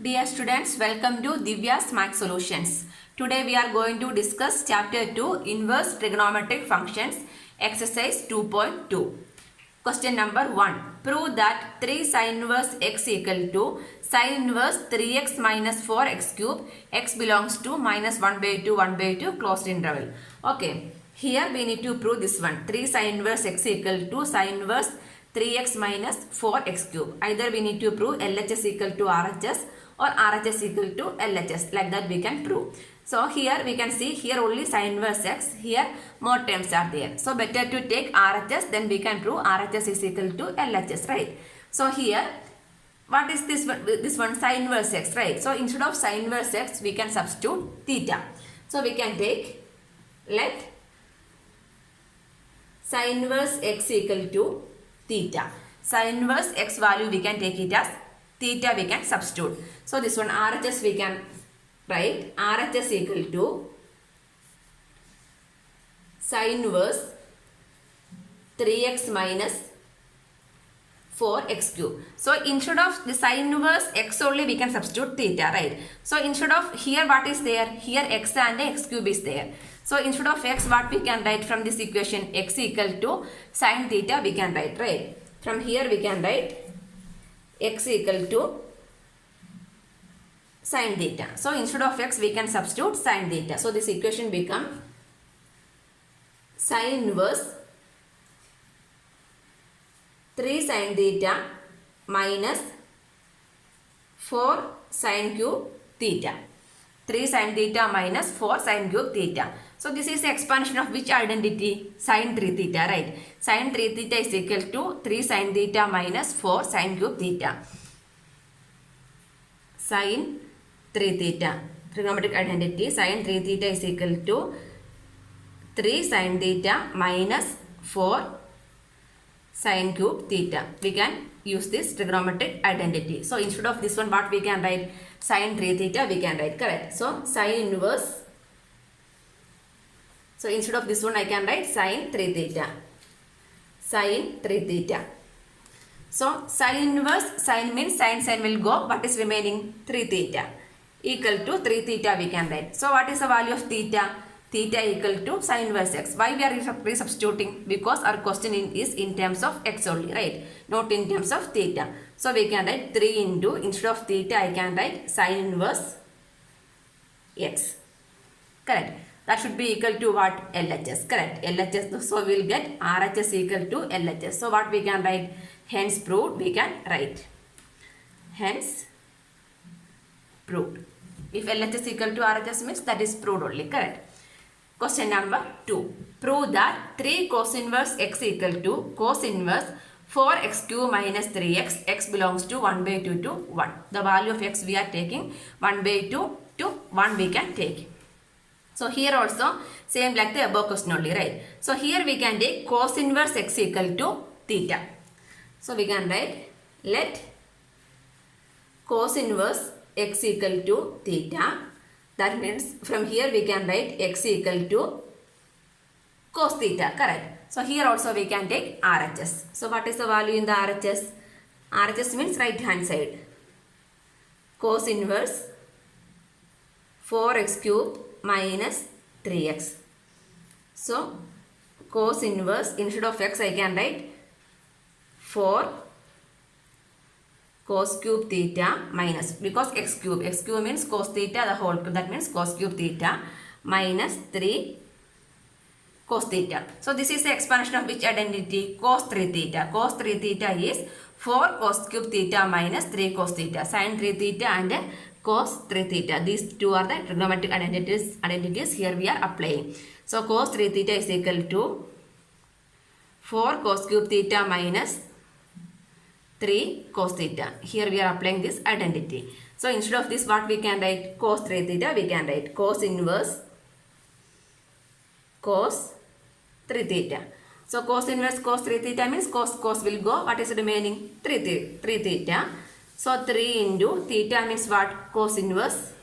Dear students, welcome to Divya's Math Solutions. Today we are going to discuss Chapter 2 Inverse Trigonometric Functions, Exercise 2.2. Question number 1. Prove that 3 sin inverse x equal to sin inverse 3x minus 4x cube, x belongs to minus 1 by 2, 1 by 2 closed interval. Okay, here we need to prove this one. 3 sin inverse x equal to sin inverse 3x minus 4x cube. Either we need to prove LHS equal to RHS or RHS equal to LHS. Like that we can prove. So here we can see here only sin inverse x. Here more terms are there. So better to take RHS, then we can prove RHS is equal to LHS, right? So here what is this one? This one sin inverse x, right? So instead of sin inverse x we can substitute theta. So we can take, let sin inverse x equal to theta. Sin inverse x value we can take it as theta, we can substitute. So this one RHS we can write RHS equal to sin inverse 3x minus 4x cube. So instead of the sin inverse x only we can substitute theta, right? So instead of here what is there? Here x and x cube is there. So instead of x what we can write from this equation? X equal to sin theta we can write, right? From here we can write x equal to sin theta. So instead of x we can substitute sin theta. So this equation becomes sin inverse 3 sin theta minus 4 sin cube theta. 3 sin theta minus 4 sin cube theta. So this is the expansion of which identity? Sin 3 theta, right? Sin 3 theta is equal to 3 sin theta minus 4 sin cube theta. Sin 3 theta. Trigonometric identity. Sin 3 theta is equal to 3 sin theta minus 4 sin cube theta. We can use this trigonometric identity. So instead of this one what we can write? Sin 3 theta we can write, correct? So sin inverse. So instead of this one I can write sin 3 theta. Sin 3 theta. So sin inverse, sin means sin will go. What is remaining? 3 theta equal to 3 theta we can write. So what is the value of theta? Theta equal to sin inverse x. Why we are resubstituting? Because our question is in terms of x only, right? Not in terms of theta. So we can write 3 into, instead of theta I can write sin inverse x. Correct. That should be equal to what? LHS. Correct. LHS. So we will get RHS equal to LHS. So what we can write? Hence proved we can write. Hence proved. If LHS equal to RHS means that is proved only. Correct. Question number 2. Prove that 3 cos inverse x equal to cos inverse 4x cube minus 3x. X belongs to 1 by 2 to 1. The value of x we are taking 1 by 2 to 1 we can take. So here also same like the above question only, right? So here we can take cos inverse x equal to theta. So we can write let cos inverse x equal to theta. That means from here we can write x equal to cos theta, correct? So here also we can take RHS. So what is the value in the RHS? RHS means right hand side. Cos inverse 4x cube minus 3x. So cos inverse, instead of x I can write 4 cos cube theta minus, because x cube means cos theta the whole cube, that means cos cube theta minus 3 cos theta. So this is the expansion of which identity? Cos 3 theta. Cos 3 theta is 4 cos cube theta minus 3 cos theta. Sin 3 theta and cos 3 theta. These two are the trigonometric identities here we are applying. So cos 3 theta is equal to 4 cos cube theta minus 3 cos theta. Here we are applying this identity. So instead of this what we can write? Cos 3 theta we can write cos inverse cos 3 theta. So cos inverse cos 3 theta means cos will go. What is remaining? 3 theta. So 3 into theta means what? Cos inverse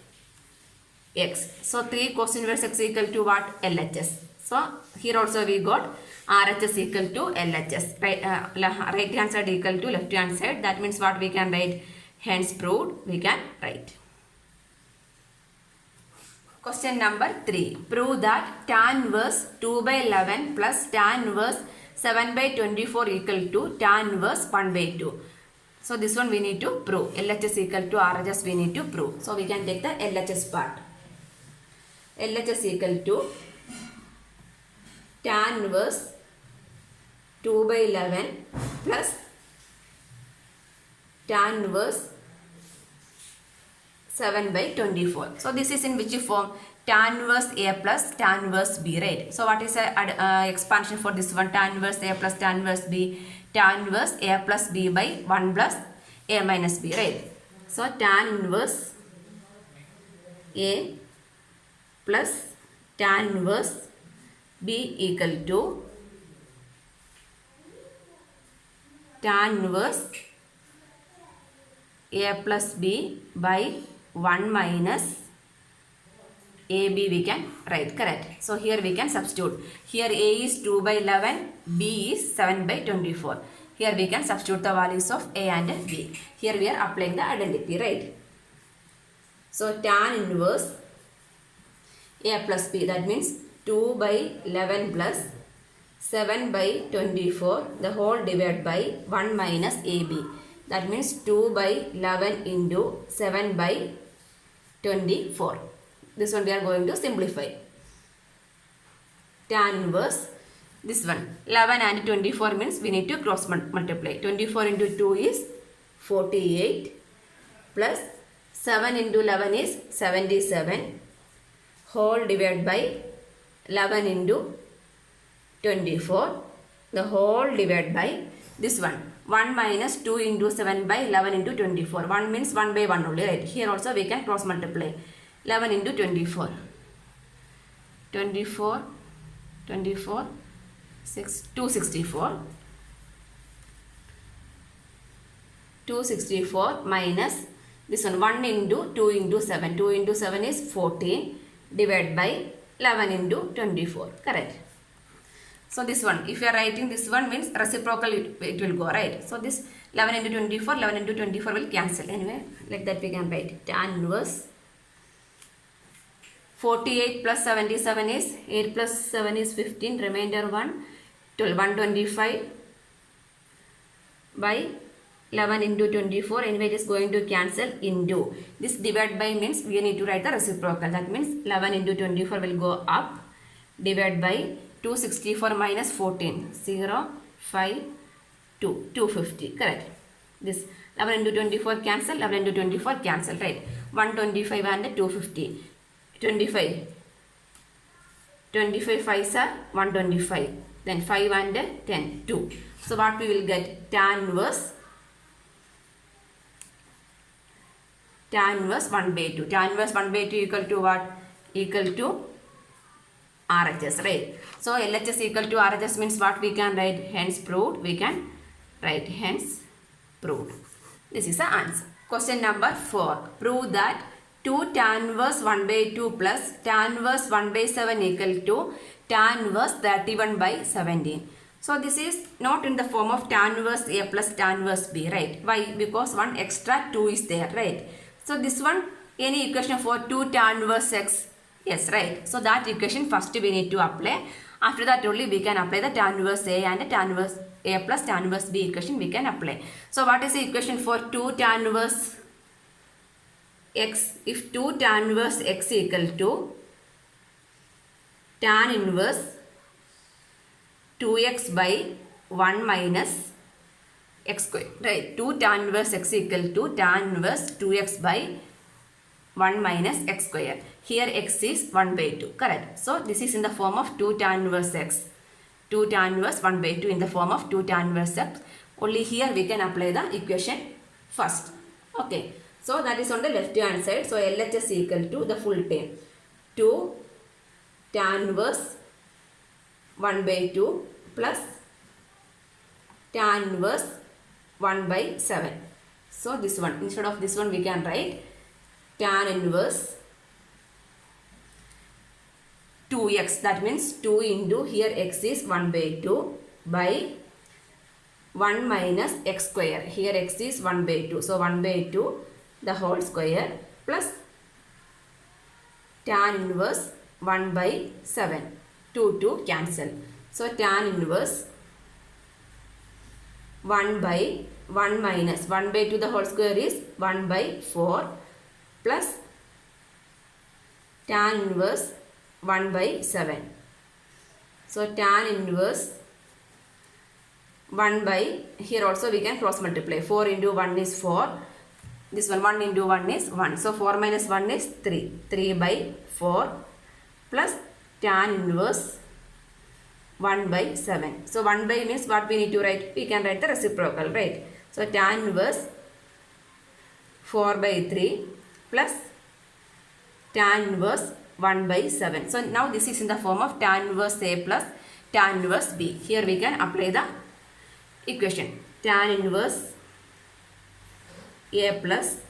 x. So 3 cos inverse x equal to what? LHS. So here also we got RHS equal to LHS. Right hand side equal to left hand side. That means what we can write? hence proved, we can write. Question number 3. Prove that tan inverse 2 by 11 plus tan inverse 7 by 24 equal to tan inverse 1 by 2. So this one we need to prove. LHS equal to RHS we need to prove. So we can take the LHS part. LHS equal to tan inverse 2 by 11 plus tan inverse 7 by 24. So this is in which form? Tan inverse A plus tan inverse B, right? So what is the expansion for this one? Tan inverse A plus tan inverse B. Tan inverse A plus B by 1 plus A minus B, right? So tan inverse A plus tan inverse B equal to tan inverse A plus B by 1 minus AB we can write, correct. So here we can substitute. Here A is 2 by 11, B is 7 by 24. Here we can substitute the values of A and B. Here we are applying the identity, right? So tan inverse A plus B, that means 2 by 11 plus 7 by 24 the whole divided by 1 minus AB. That means 2 by 11 into 7 by 24. This one we are going to simplify. Tan inverse this one 11 and 24 means we need to cross multiply. 24 into 2 is 48 plus 7 into 11 is 77 whole divided by 11 into 24 the whole divided by this one 1 minus 2 into 7 by 11 into 24. 1 means 1 by 1 only, right? Here also we can cross multiply. 11 into 24. 24, 24, 264. 264 minus this one 1 into 2 into 7. 2 into 7 is 14 divided by 11 into 24. Correct. So this one, if you are writing this one means reciprocal it will go, right? So this 11 into 24, 11 into 24 will cancel. Anyway, like that we can write tan inverse 48 plus 77 is 8 plus 7 is 15, remainder 1, 12, 125 by 11 into 24, anyway it is going to cancel into. This divide by means we need to write the reciprocal. That means 11 into 24 will go up, divide by 264 minus 14, 0, 5, 2, 250, correct. This 11 into 24 cancel, 11 into 24 cancel, right. 125 and 250, 25, 25 5s are 125, then 5 and 10, 2. So what we will get? Tan inverse 1 by 2. Tan inverse 1 by 2 equal to what? Equal to RHS, right? So LHS equal to RHS means what we can write? Hence proved, we can write hence proved. This is the answer. Question number 4. Prove that 2 tan inverse 1 by 2 plus tan inverse 1 by 7 equal to tan inverse 31 by 17. So this is not in the form of tan inverse A plus tan inverse B, right? Why? Because one extra 2 is there, right? So this one, any equation for 2 tan inverse x, yes, right? So that equation first we need to apply. After that only we can apply the tan inverse A and tan inverse A plus tan inverse B equation we can apply. So what is the equation for 2 tan inverse x? If 2 tan inverse x equal to tan inverse 2x by 1 minus x square, right? 2 tan inverse x equal to tan inverse 2x by 1 minus x square. Here x is 1 by 2, correct. So this is in the form of 2 tan inverse x. 2 tan inverse 1 by 2 in the form of 2 tan inverse x. Only here we can apply the equation first. Okay. So that is on the left hand side. So LHS equal to the full term 2 tan inverse 1 by 2 plus tan inverse 1 by 7. So this one, instead of this one we can write tan inverse 2x. That means 2 into here x is 1 by 2 by 1 minus x square. Here x is 1 by 2. So 1 by 2 the whole square plus tan inverse 1 by 7. 2 cancel. So tan inverse 1 by 1 minus 1 by 2 the whole square is 1 by 4 plus tan inverse 1 by 7. So tan inverse 1 by, here also we can cross multiply. 4 into 1 is 4. This one 1 into 1 is 1. So 4 minus 1 is 3. 3 by 4 plus tan inverse 1 by 7. So 1 by means what we need to write? We can write the reciprocal, right? So tan inverse 4 by 3 plus tan inverse 1 by 7. So now this is in the form of tan inverse A plus tan inverse B. Here we can apply the equation. Tan inverse A plus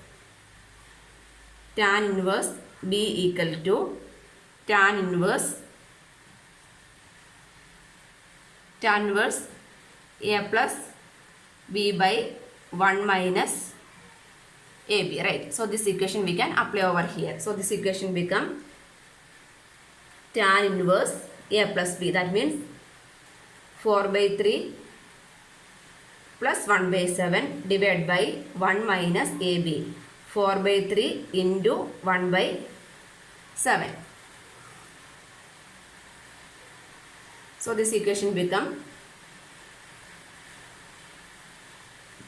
tan inverse B equal to tan inverse A plus B by 1 minus AB, right? So this equation we can apply over here. So this equation become tan inverse A plus B. That means 4 by 3 plus 1 by 7 divided by 1 minus AB. 4 by 3 into 1 by 7. So this equation become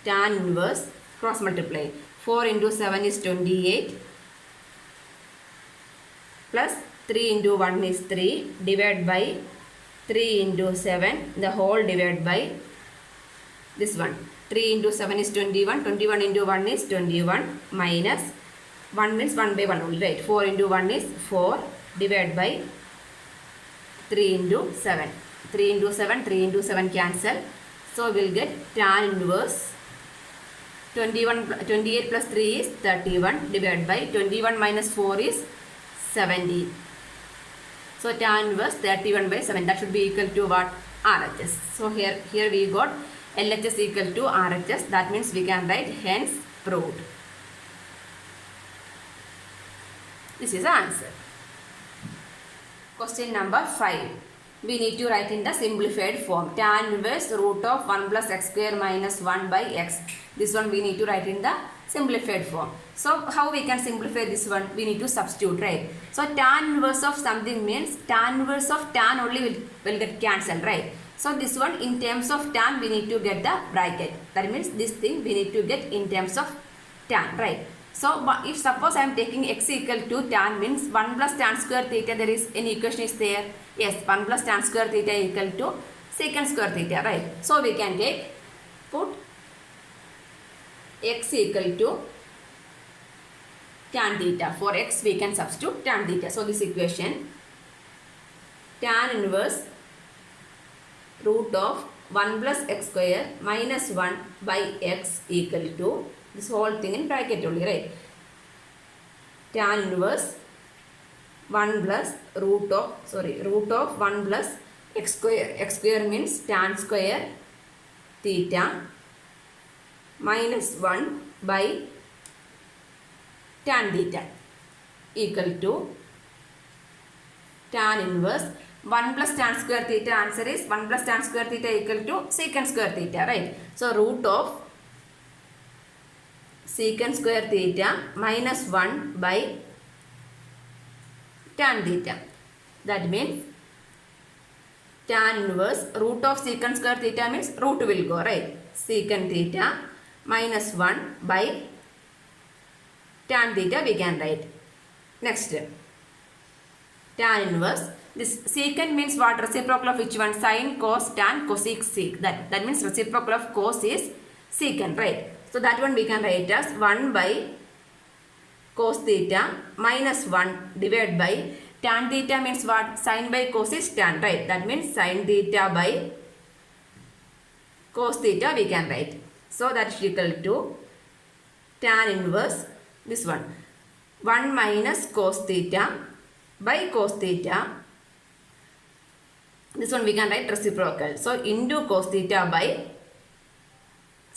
tan inverse, cross multiply. 4 into 7 is 28 plus 3 into 1 is 3 divided by 3 into 7 the whole divided by this one. 3 into 7 is 21. 21 into 1 is 21 minus 1 means 1 by 1 only, right? 4 into 1 is 4 divided by 3 into 7. 3 into 7, 3 into 7 cancel. So we'll get tan inverse 28 plus 3 is 31 divided by 21 minus 4 is 70. So tan inverse 31 by 7. That should be equal to what? RHS. So here we got LHS equal to RHS. That means we can write hence proved. This is the answer. Question number 5. We need to write in the simplified form. Tan inverse root of 1 plus x square minus 1 by x. This one we need to write in the simplified form. So how we can simplify this one? We need to substitute, right? So tan inverse of something means tan inverse of tan only will get cancelled, right? So this one in terms of tan we need to get the bracket. That means this thing we need to get in terms of tan, right? So if suppose I am taking x equal to tan means 1 plus tan square theta, there is any equation is there? Yes, 1 plus tan square theta equal to secant square theta, right? So we can put x equal to tan theta. For x we can substitute tan theta. So this equation tan inverse root of 1 plus x square minus 1 by x equal to this whole thing in bracket only, right? Tan inverse 1 plus root of 1 plus x square. X square means tan square theta minus 1 by tan theta equal to tan inverse 1 plus tan square theta. Answer is 1 plus tan square theta equal to secant square theta, right? So root of secant square theta minus 1 by tan theta. That means tan inverse root of secant square theta means root will go, right? Secant theta minus 1 by tan theta we can write. Next, tan inverse. This secant means what? Reciprocal of which one? Sin, cos, tan, cosec, sec. That means reciprocal of cos is secant, right? So that one we can write as 1 by cos theta minus 1 divided by tan theta means what? Sin by cos is tan, right? That means sin theta by cos theta we can write. So that is equal to tan inverse this one 1 minus cos theta by cos theta. This one we can write reciprocal. So into cos theta by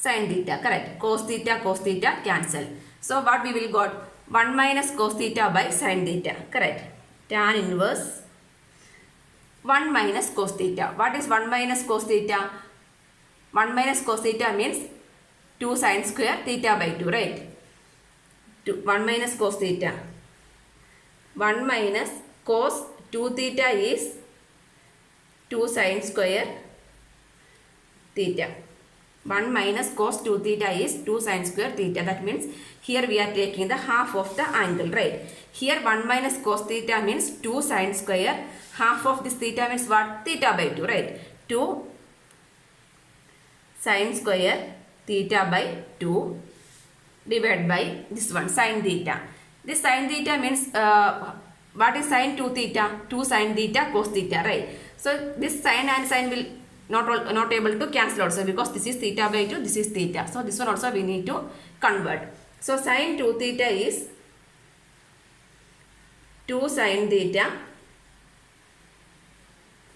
Sin theta, correct. Cos theta cancel. So what we will got? 1 minus cos theta by sin theta, correct. Tan inverse 1 minus cos theta. What is 1 minus cos theta? 1 minus cos theta means 2 sin square theta by 2, right? 1 minus cos theta. 1 minus cos 2 theta is 2 sin square theta. 1 minus cos 2 theta is 2 sin square theta. That means here we are taking the half of the angle, right? Here 1 minus cos theta means 2 sin square. Half of this theta means what? Theta by 2, right? 2 sin square theta by 2 divided by this one, sin theta. This sin theta means what is sin 2 theta? 2 sin theta cos theta, right? So this sin and sin will not able to cancel also, because this is theta by 2, this is theta. So this one also we need to convert. So sin 2 theta is 2 sin theta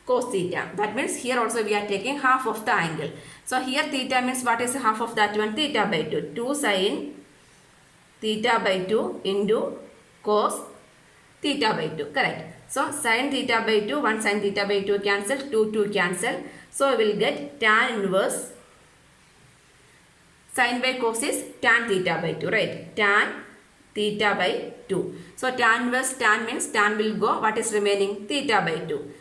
cos theta. That means here also we are taking half of the angle. So here theta means what is half of that one? Theta by 2. 2 sin theta by 2 into cos theta by 2, correct. So sin theta by 2, 1 sin theta by 2 cancel, 2 cancel. So we will get tan inverse sin by cos is tan theta by 2, right? Tan theta by 2. So tan inverse tan means tan will go, what is remaining? Theta by 2.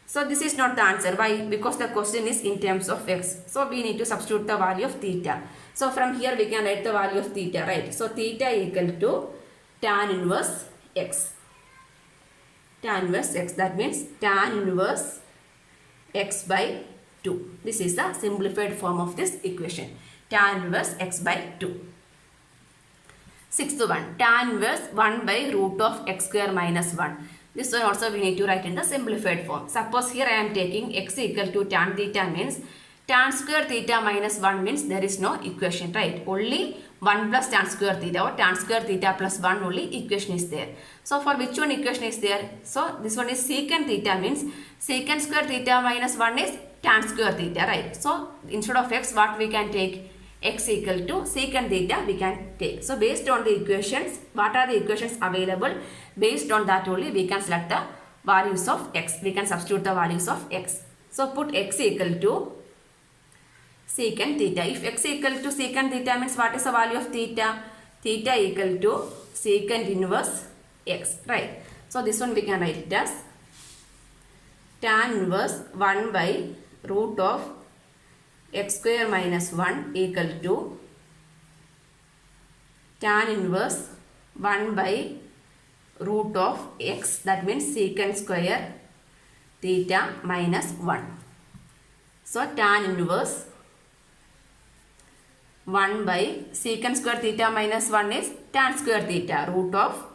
So this is not the answer. Why? Because the question is in terms of x. So we need to substitute the value of theta. So from here we can write the value of theta, right? So theta equal to tan inverse x. Tan inverse x. That means tan inverse x by 2. This is the simplified form of this equation. Tan inverse x by 2. Sixth one, tan inverse 1 by root of x square minus 1. This one also we need to write in the simplified form. Suppose here I am taking x equal to tan theta means tan square theta minus 1 means there is no equation, right? Only 1 plus tan square theta or tan square theta plus 1 only equation is there. So for which one equation is there? So this one is secant theta means secant square theta minus 1 is tan square theta, right? So instead of x, what we can take? X equal to secant theta we can take. So based on the equations, what are the equations available? Based on that only we can select the values of x. We can substitute the values of x. So put x equal to secant theta. If x equal to secant theta means what is the value of theta? Theta equal to secant inverse x, right? So this one we can write it as tan inverse 1 by root of x square minus 1 equal to tan inverse 1 by root of x, that means secant square theta minus 1. So tan inverse 1 by secant square theta minus 1 is tan square theta, root of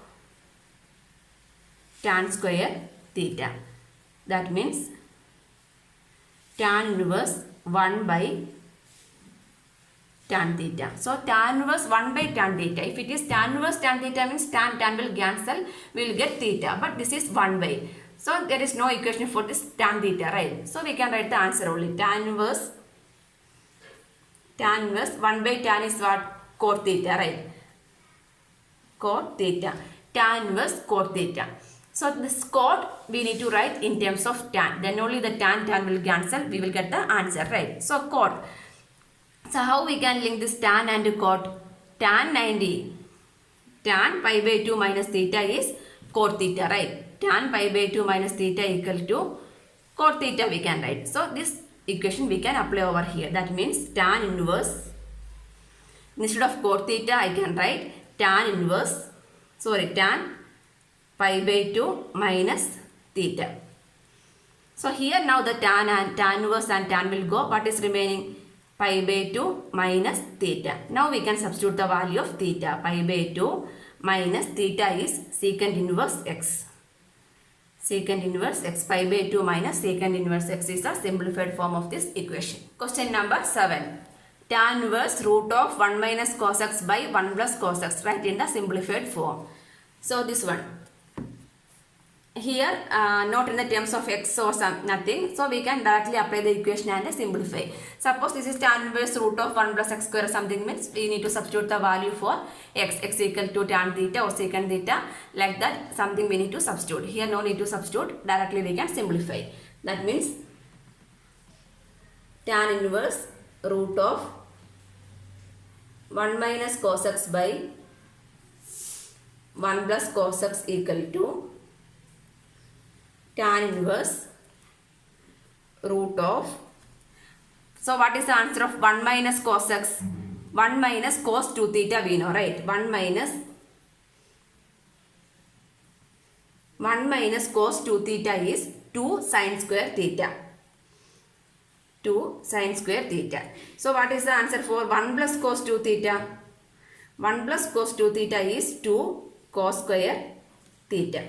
tan square theta. That means tan inverse 1 by tan theta. So tan inverse 1 by tan theta. If it is tan inverse tan theta means tan will cancel, we will get theta. But this is 1 by. So there is no equation for this tan theta, right? So we can write the answer only. Tan inverse 1 by tan is what? Cot theta, right? Cot theta. Tan inverse cot theta. So this cot we need to write in terms of tan. Then only the tan will cancel. We will get the answer, right? So cot. So how we can link this tan and cot? Tan 90. Tan pi by 2 minus theta is cot theta, right? Tan pi by 2 minus theta equal to cot theta we can write. So this equation we can apply over here. That means tan inverse. Instead of cot theta I can write tan inverse. Tan pi by 2 minus theta. So here now the tan inverse and tan will go. What is remaining? Pi by 2 minus theta. Now we can substitute the value of theta. Pi by 2 minus theta is secant inverse x. Secant inverse x. Pi by 2 minus secant inverse x is a simplified form of this equation. Question number 7. Tan inverse root of 1 minus cos x by 1 plus cos x. Write in the simplified form. So this one. here not in the terms of x or nothing, so we can directly apply the equation and simplify. Suppose this is tan inverse root of 1 plus x square something, means we need to substitute the value for x equal to tan theta or secant theta, like that something we need to substitute. Here no need to substitute, directly we can simplify. That means tan inverse root of 1 minus cos x by 1 plus cos x equal to tan inverse root of, so what is the answer of 1 minus cos x? 1 minus cos 2 theta we know, right? 1 minus cos 2 theta is 2 sin square theta. 2 sin square theta. So what is the answer for 1 plus cos 2 theta? 1 plus cos 2 theta is 2 cos square theta.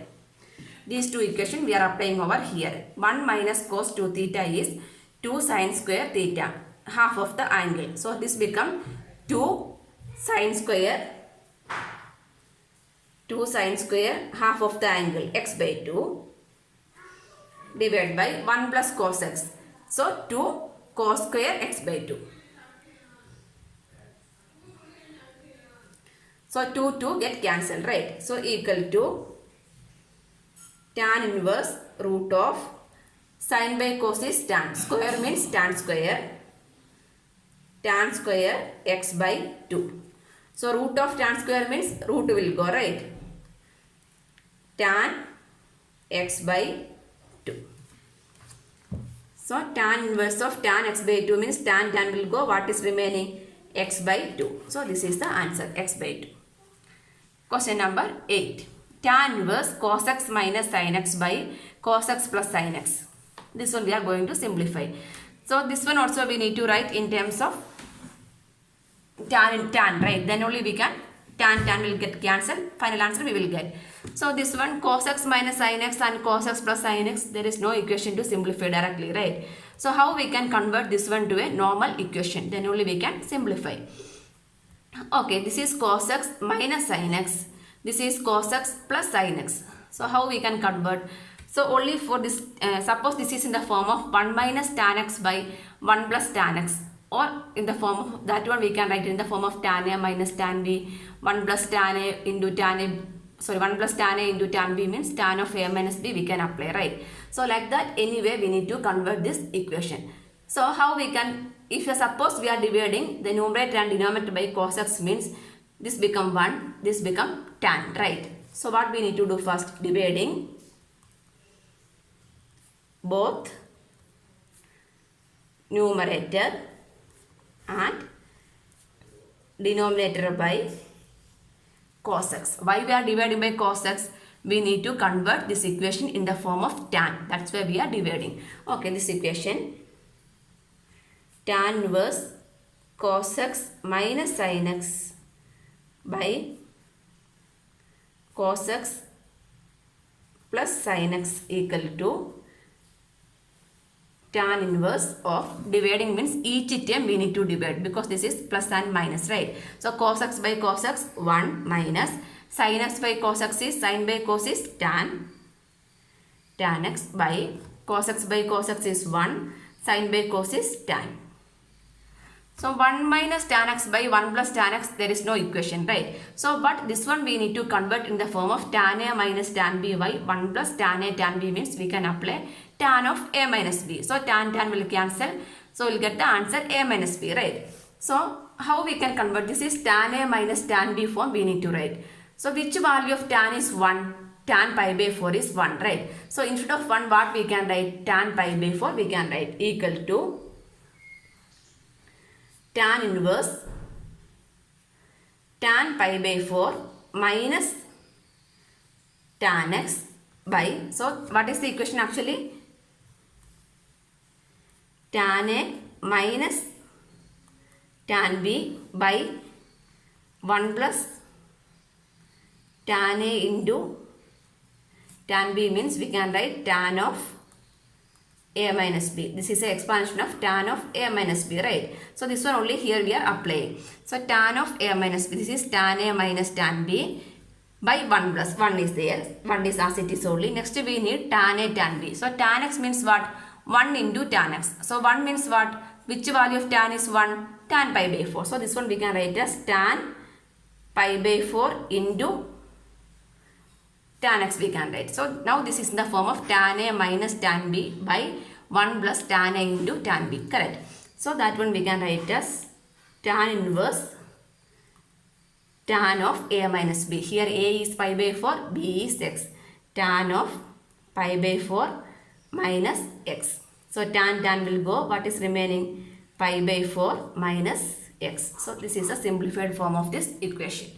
These two equations we are applying over here. 1 minus cos 2 theta is 2 sin square theta, half of the angle. So this become 2 sin square half of the angle x by 2 divided by 1 plus cos x. So 2 cos square x by 2. So 2 get cancelled, right? So equal to tan inverse root of sin by cos is tan. Square means tan square x by 2. So root of tan square means root will go, right? Tan x by 2. So tan inverse of tan x by 2 means tan will go. What is remaining? X by 2. So this is the answer, x by 2. Question number 8. Tan inverse cos x minus sin x by cos x plus sin x. This one we are going to simplify. So this one also we need to write in terms of tan, right? Then only we can, tan will get cancelled. Final answer we will get. So this one cos x minus sin x and cos x plus sin x, there is no equation to simplify directly, right? So how we can convert this one to a normal equation? Then only we can simplify. Okay, this is cos x minus sin x. This is cos x plus sin x. So how we can convert? So only for this, suppose this is in the form of 1 minus tan x by 1 plus tan x. Or in the form of, that one we can write in the form of tan a minus tan b. 1 plus tan a into tan a, 1 plus tan a into tan b means tan of a minus b we can apply, right? So like that, anyway we need to convert this equation. So how we can, if suppose we are dividing the numerator and denominator by cos x, means this become 1, this become tan, right? So what we need to do first? Dividing both numerator and denominator by cos x. Why we are dividing by cos x? We need to convert this equation in the form of tan. That's why we are dividing. Okay, this equation, tan inverse cos x minus sin x by cos x plus sin x equal to tan inverse of, dividing means each term we need to divide because this is plus and minus, right? So cos x by cos x 1 minus sin x by cos x is, sin by cos is tan x by cos x by cos x is 1, sin by cos is tan. So 1 minus tan x by 1 plus tan x, there is no equation, right? So but this one we need to convert in the form of tan a minus tan b by 1 plus tan a tan b, means we can apply tan of a minus b. So tan will cancel. So we'll get the answer a minus b, right? So how we can convert? This is tan a minus tan b form we need to write. So which value of tan is 1? Tan pi by 4 is 1, right? So instead of 1, what we can write? Tan pi by 4 we can write equal to tan inverse tan pi by 4 minus tan x by, so what is the equation actually? Tan a minus tan b by 1 plus tan a into tan b, means we can write tan of a minus b. This is an expansion of tan of a minus b, right? So this one only here we are applying. So tan of a minus b, this is tan a minus tan b by 1 plus 1 is there. 1 is as it is only. Next we need tan A tan B. So tan x means what? 1 into tan x. So 1 means what? Which value of tan is 1? Tan pi by 4. So this one we can write as tan pi by 4 into tan x we can write. So now this is in the form of tan A minus tan B by 1 plus tan A into tan B. Correct. So that one we can write as tan inverse tan of A minus B. Here A is pi by 4, B is x. Tan of pi by 4 minus x. So tan will go. What is remaining? Pi by 4 minus x. So this is a simplified form of this equation.